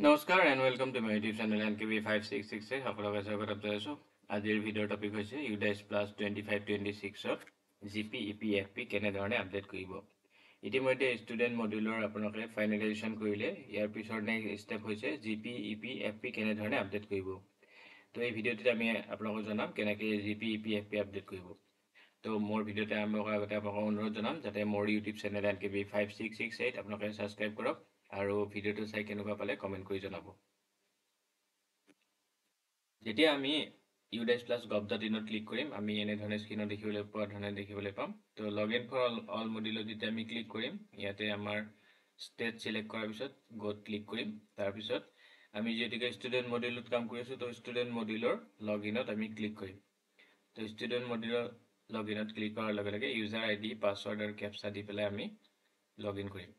নমস্কাৰ and welcome to my YouTube channel NKB5666 সকলোকে স্বাগতম জনাইছোঁ। আজিৰ ভিডিঅ'ৰ টপিক হৈছে UDAS প্লাছ 25-26ত GP EP FP কেনেধৰণে আপডেট কৰিব। ইতিমধ্যে ষ্টুডেণ্ট মডিউলৰ আপোনালোকে ফাইনেলাইজেশ্যন কৰিলে। ইয়াৰ পিছৰ নেক্সট ষ্টেপ হৈছে GP EP FP কেনেধৰণে আপডেট কৰিব। তো এই ভিডিঅ'টোত আমি আপোনালোকক জনাম কেনেকৈ GP EP FP আপডেট কৰিব। তো মোৰ ভিডিঅ'তে আৰম্ভ কৰাৰ আগতে আপোনালোকক অনুৰোধ জনাম যাতে মোৰ ইউটিউব চেনেল NKB5668 আপোনালোকে ছাবস্ক্ৰাইব কৰক আৰু ভিডিঅ'টো চাই কেনেকুৱা পালে কমেণ্ট কৰি জনাব। যেতিয়া আমি UDAS প্লাছ gov.in ক্লিক কৰিম আমি এনেধৰণে স্ক্ৰীনত দেখিবলৈ পোৱা ধৰণে দেখিবলৈ পাম। তো লগইন ফৰ অল মডিউলত যেতিয়া আমি ক্লিক কৰিম ইয়াতে আমাৰ ষ্টেট চিলেক্ট কৰাৰ পিছত গ'ত ক্লিক কৰিম। তাৰপিছত আমি যিহেতুকে ষ্টুডেণ্ট মডিউলত কাম কৰি আছোঁ তো ষ্টুডেণ্ট মডিউলৰ লগইনত আমি ক্লিক কৰিম। তো ষ্টুডেণ্ট মডিউলৰ লগইনত ক্লিক কৰাৰ লগে লগে ইউজাৰ ID পাছৱৰ্ড আৰু কেপচা দি পেলাই আমি লগইন কৰিম।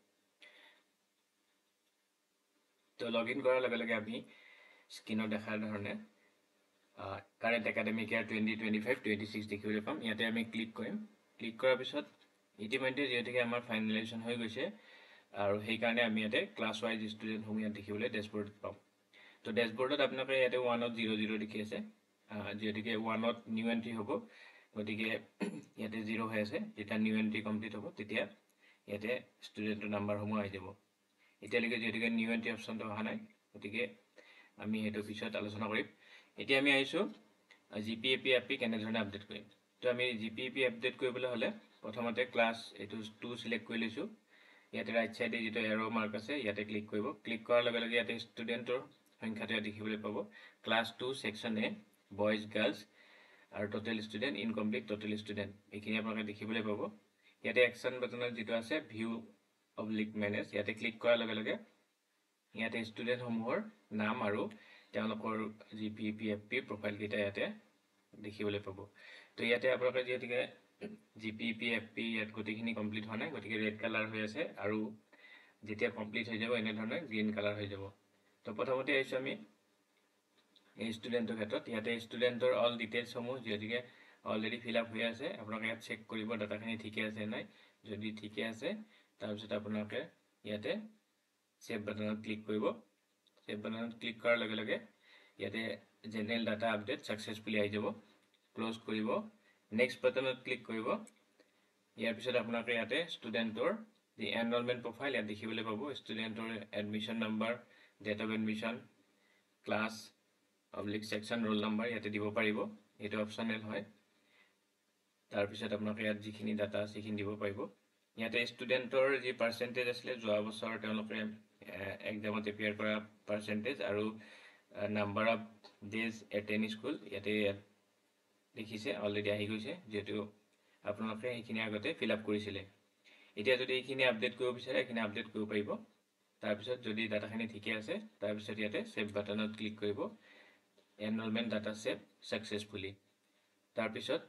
তো লগইন কৰাৰ লগে লগে আমি স্ক্ৰীনত দেখাৰ ধৰণে কাৰেণ্ট একাডেমিক ইয়াৰ 2025-26 দেখিবলৈ পাম। ইয়াতে আমি ক্লিক কৰিম। ক্লিক কৰাৰ পিছত ইতিমধ্যে যিহেতুকে আমাৰ ফাইনেলাইজেশ্যন হৈ গৈছে আৰু সেইকাৰণে আমি ইয়াতে ক্লাছ ৱাইজ ষ্টুডেণ্টসমূহ ইয়াত দেখিবলৈ ডেছবৰ্ডত পাম। তো ডেছবৰ্ডত আপোনালোকে ইয়াতে 1ত 0 দেখি আছে। যিহেতুকে 1ত নিউ এণ্ট্ৰি হ'ব গতিকে ইয়াতে 0 হৈ আছে। যেতিয়া নিউ এণ্ট্ৰি কমপ্লিট হ'ব তেতিয়া ইয়াতে ষ্টুডেণ্টৰ নাম্বাৰসমূহ আহি যাব। এতিয়ালৈকে যিহেতুকে নিউ এণ্ট্ৰি অপশ্যনটো অহা নাই গতিকে আমি সেইটো পিছত আলোচনা কৰিম। এতিয়া আমি আহিছোঁ GP EP FP কেনেধৰণে আপডেট কৰিম। তো আমি GP EP আপডেট কৰিবলৈ হ'লে প্ৰথমতে ক্লাছ এইটো 2 চিলেক্ট কৰি লৈছোঁ। ইয়াতে ৰাইট চাইডে যিটো এৰ' মাৰ্ক আছে ইয়াতে ক্লিক কৰিব। ক্লিক কৰাৰ লগে লগে ইয়াতে ষ্টুডেণ্টৰ সংখ্যাটো ইয়াত দেখিবলৈ পাব। Class 2 section A boys girls আৰু total student incomplete total student এইখিনি আপোনালোকে দেখিবলৈ পাব। ইয়াতে একশ্যন বাটনত যিটো আছে ভিউ অবলিক মেনেজ ইয়াতে ক্লিক কৰাৰ লগে লগে ইয়াতে ষ্টুডেণ্টসমূহৰ নাম আৰু তেওঁলোকৰ GP EP FP প্ৰফাইলকেইটা ইয়াতে দেখিবলৈ পাব। তো ইয়াতে আপোনালোকে যিহেতুকে GP EP FP ইয়াত গোটেইখিনি কমপ্লিট হোৱা নাই গতিকে ৰেড কালাৰ হৈ আছে আৰু যেতিয়া কমপ্লিট হৈ যাব এনেধৰণে গ্ৰীণ কালাৰ হৈ যাব। তো প্ৰথমতে আহিছোঁ আমি এই ষ্টুডেণ্টৰ ক্ষেত্ৰত। ইয়াতে ষ্টুডেণ্টৰ অল ডিটেইলছসমূহ যিহেতুকে অলৰেডি ফিল আপ হৈ আছে আপোনালোকে ইয়াত চেক কৰিব ডাটাখিনি ঠিকে আছে নাই। যদি ঠিকে আছে তাৰপিছত আপোনালোকে ইয়াতে সেভ বাটনত ক্লিক কৰিব। সেভ বাটনত ক্লিক কৰাৰ লগে লগে ইয়াতে জেনেৰেল ডাটা আপডেট ছাকচেছফুলি আহি যাব। ক্লোজ কৰিব। নেক্সট বাটনত ক্লিক কৰিব। ইয়াৰ পিছত আপোনালোকে ইয়াতে ষ্টুডেণ্টৰ যি এনৰলমেণ্ট প্ৰফাইল ইয়াত দেখিবলৈ পাব। ষ্টুডেণ্টৰ admission number date of admission class oblique section roll number ইয়াতে দিব পাৰিব। এইটো অপশ্যনেল হয়। তাৰপিছত আপোনালোকে ইয়াত যিখিনি ডাটা আছে সেইখিনি দিব পাৰিব। ইয়াতে ষ্টুডেণ্টৰ যি পাৰ্চেণ্টেজ আছিলে যোৱা বছৰ তেওঁলোকে এক্সামত এপিয়াৰ কৰা পাৰ্চেণ্টেজ আৰু number of days attend school ইয়াতে দেখিছে অলৰেডি আহি গৈছে যিহেতু আপোনালোকে সেইখিনি আগতে ফিল আপ কৰিছিলে। এতিয়া যদি এইখিনি আপডেট কৰিব বিচাৰে এইখিনি আপডেট কৰিব পাৰিব। তাৰপিছত যদি ডাটাখিনি ঠিকে আছে তাৰপিছত ইয়াতে সেভ বাটনত ক্লিক কৰিব। Enrolment data save successfully. তাৰপিছত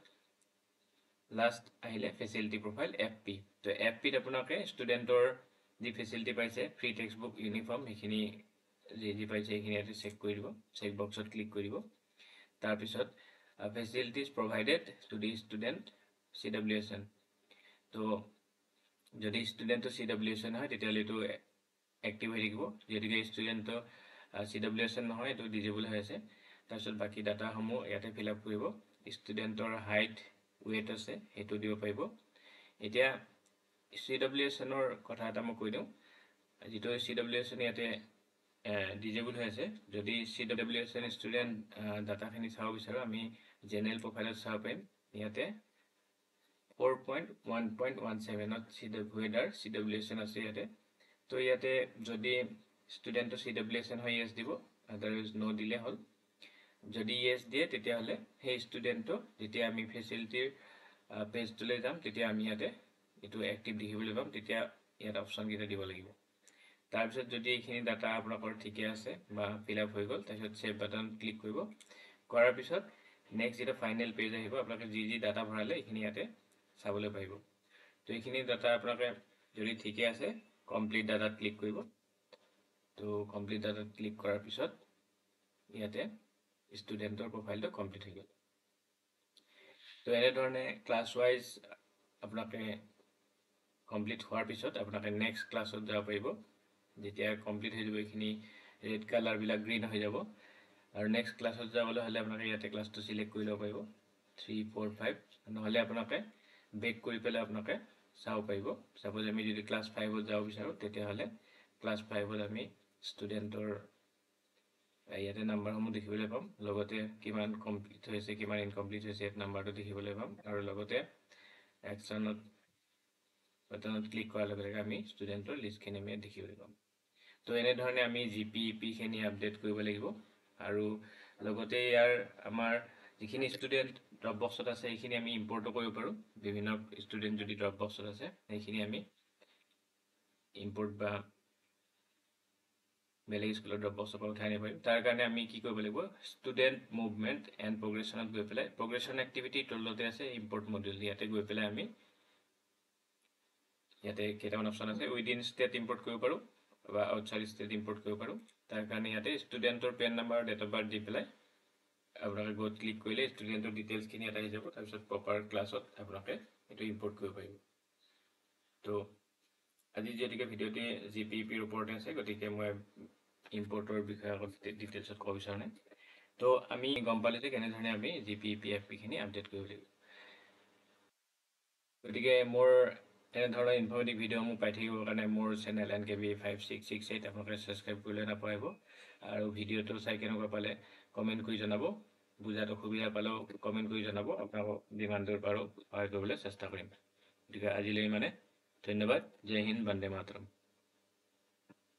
লাষ্ট আহিলে ফেচিলিটি প্ৰফাইল FP। তো FPত আপোনালোকে ষ্টুডেণ্টৰ যি ফেচিলিটি পাইছে ফ্ৰী টেক্সট বুক ইউনিফৰ্ম সেইখিনি যি পাইছে সেইখিনি ইয়াতে চেক কৰি দিব। চেক বক্সত ক্লিক কৰিব। তাৰপিছত facilities provided to the student CWSN। তো যদি ষ্টুডেণ্টৰ CWSN হয় তেতিয়াহ'লে এইটো এক্টিভ হৈ থাকিব। যিহেতুকে ষ্টুডেণ্টৰ CWSN নহয় এইটো ডিজেবল হৈ আছে। তাৰপিছত বাকী ডাটাসমূহ ইয়াতে ফিল আপ কৰিব। ষ্টুডেণ্টৰ হাইট ৱেইট আছে সেইটো দিব পাৰিব। এতিয়া CWSNৰ কথা এটা মই কৈ দিওঁ। যিটো CWSN ইয়াতে ডিজেবল হৈ আছে। যদি CWSN ষ্টুডেণ্ট ডাটাখিনি চাব বিচাৰোঁ আমি জেনেৰেল প্ৰফাইলত চাব পাৰিম। ইয়াতে 4.1.17ত ৱেডাৰ CWSN আছে ইয়াতে। তো ইয়াতে যদি ষ্টুডেণ্টৰ CWSN হয় য়েছ দিব, আদাৰৱাইজ ন' দিলে হ'ল। যদি য়েছ দিয়ে তেতিয়াহ'লে সেই ষ্টুডেণ্টটো যেতিয়া আমি ফেচিলিটিৰ পেজটোলৈ যাম তেতিয়া আমি ইয়াতে এইটো এক্টিভ দেখিবলৈ পাম। তেতিয়া ইয়াত অপশ্যনকেইটা দিব লাগিব। তাৰপিছত যদি এইখিনি ডাটা আপোনালোকৰ ঠিকে আছে বা ফিল আপ হৈ গ'ল তাৰপিছত সেভ বাটনত ক্লিক কৰিব। কৰাৰ পিছত নেক্সট যিটো ফাইনেল পেজ আহিব আপোনালোকে যি যি ডাটা ভৰালে এইখিনি ইয়াতে চাবলৈ পাৰিব। তো এইখিনি ডাটা আপোনালোকে যদি ঠিকে আছে কমপ্লিট ডাটাত ক্লিক কৰিব। তো কমপ্লিট ডাটাত ক্লিক কৰাৰ পিছত ইয়াতে ষ্টুডেণ্টৰ প্ৰফাইলটো কমপ্লিট হৈ গ'ল। তো এনেধৰণে ক্লাছ ৱাইজ আপোনালোকে কমপ্লিট হোৱাৰ পিছত আপোনালোকে নেক্সট ক্লাছত যাব পাৰিব। যেতিয়া কমপ্লিট হৈ যাব এইখিনি ৰেড কালাৰবিলাক গ্ৰীণ হৈ যাব। আৰু নেক্সট ক্লাছত যাবলৈ হ'লে আপোনালোকে ইয়াতে ক্লাছটো চিলেক্ট কৰি ল'ব পাৰিব 3, 4, 5 নহ'লে আপোনালোকে বেক কৰি পেলাই আপোনালোকে চাব পাৰিব। ছাপ'জ আমি যদি ক্লাছ 5ত যাব বিচাৰোঁ তেতিয়াহ'লে ক্লাছ 5ত আমি ষ্টুডেণ্টৰ ইয়াতে নাম্বাৰসমূহ দেখিবলৈ পাম, লগতে কিমান কমপ্লিট হৈছে কিমান ইনকমপ্লিট হৈছে ইয়াত নাম্বাৰটো দেখিবলৈ পাম, আৰু লগতে একশ্যনত বাটনত ক্লিক কৰাৰ লগে লগে আমি ষ্টুডেণ্টৰ লিষ্টখিনি আমি দেখিবলৈ পাম। তো এনেধৰণে আমি GPEPখিনি আপডেট কৰিব লাগিব। আৰু লগতে ইয়াৰ আমাৰ যিখিনি ষ্টুডেণ্ট ড্ৰপ বক্সত আছে সেইখিনি আমি ইম্পৰ্টো কৰিব পাৰোঁ। বিভিন্ন ষ্টুডেণ্ট যদি ড্ৰপ বক্সত আছে সেইখিনি আমি ইম্পৰ্ট বা বেলেগ স্কুলৰ ড্ৰপ বক্সৰ পৰা উঠাই আনিব পাৰিম। তাৰ কাৰণে আমি কি কৰিব লাগিব, ষ্টুডেণ্ট মুভমেণ্ট এণ্ড প্ৰগ্ৰেশ্যনত গৈ পেলাই প্ৰগ্ৰেশ্যন এক্টিভিটি তলতে আছে ইম্পৰ্ট মডিউল, ইয়াতে গৈ পেলাই আমি ইয়াতে কেইটামান অপশ্যন আছে, উইদিন ষ্টেট ইম্পৰ্ট কৰিব পাৰোঁ বা আউটছাইড ষ্টেট ইম্পৰ্ট কৰিব পাৰোঁ। তাৰ কাৰণে ইয়াতে ষ্টুডেণ্টৰ PEN number date of birth দি পেলাই আপোনালোকে গ'ত ক্লিক কৰিলে ষ্টুডেণ্টৰ ডিটেইলছখিনি ইয়াত আহি যাব। তাৰপিছত প্ৰপাৰ ক্লাছত আপোনালোকে এইটো ইম্পৰ্ট কৰিব পাৰিব। তো আজি যিহেতুকে ভিডিঅ'টি GPEPৰ ওপৰতে আছে গতিকে মই ইম্পৰ্টৰ বিষয়ে আগত ডিটেইলছত ক'ব বিচৰা নাই। তো আমি গম পালোঁ যে কেনেধৰণে আমি GPEPখিনি আপডেট কৰিব লাগিব। গতিকে মোৰ এনেধৰণৰ ইনফৰ্মেটিভ ভিডিঅ'সমূহ পাই থাকিবৰ কাৰণে মোৰ চেনেল NKB5668 আপোনালোকে ছাবস্ক্ৰাইব কৰিলে নাপাহৰিব। আৰু ভিডিঅ'টো চাই কেনেকুৱা পালে কমেণ্ট কৰি জনাব, বুজাত অসুবিধা পালেও কমেণ্ট কৰি জনাব, আপোনালোকক যিমান দূৰ পাৰোঁ সহায় কৰিবলৈ চেষ্টা কৰিম। গতিকে আজিলৈ ধন্যবাদ। জয় হিন্দ, বন্দে মাতৰম।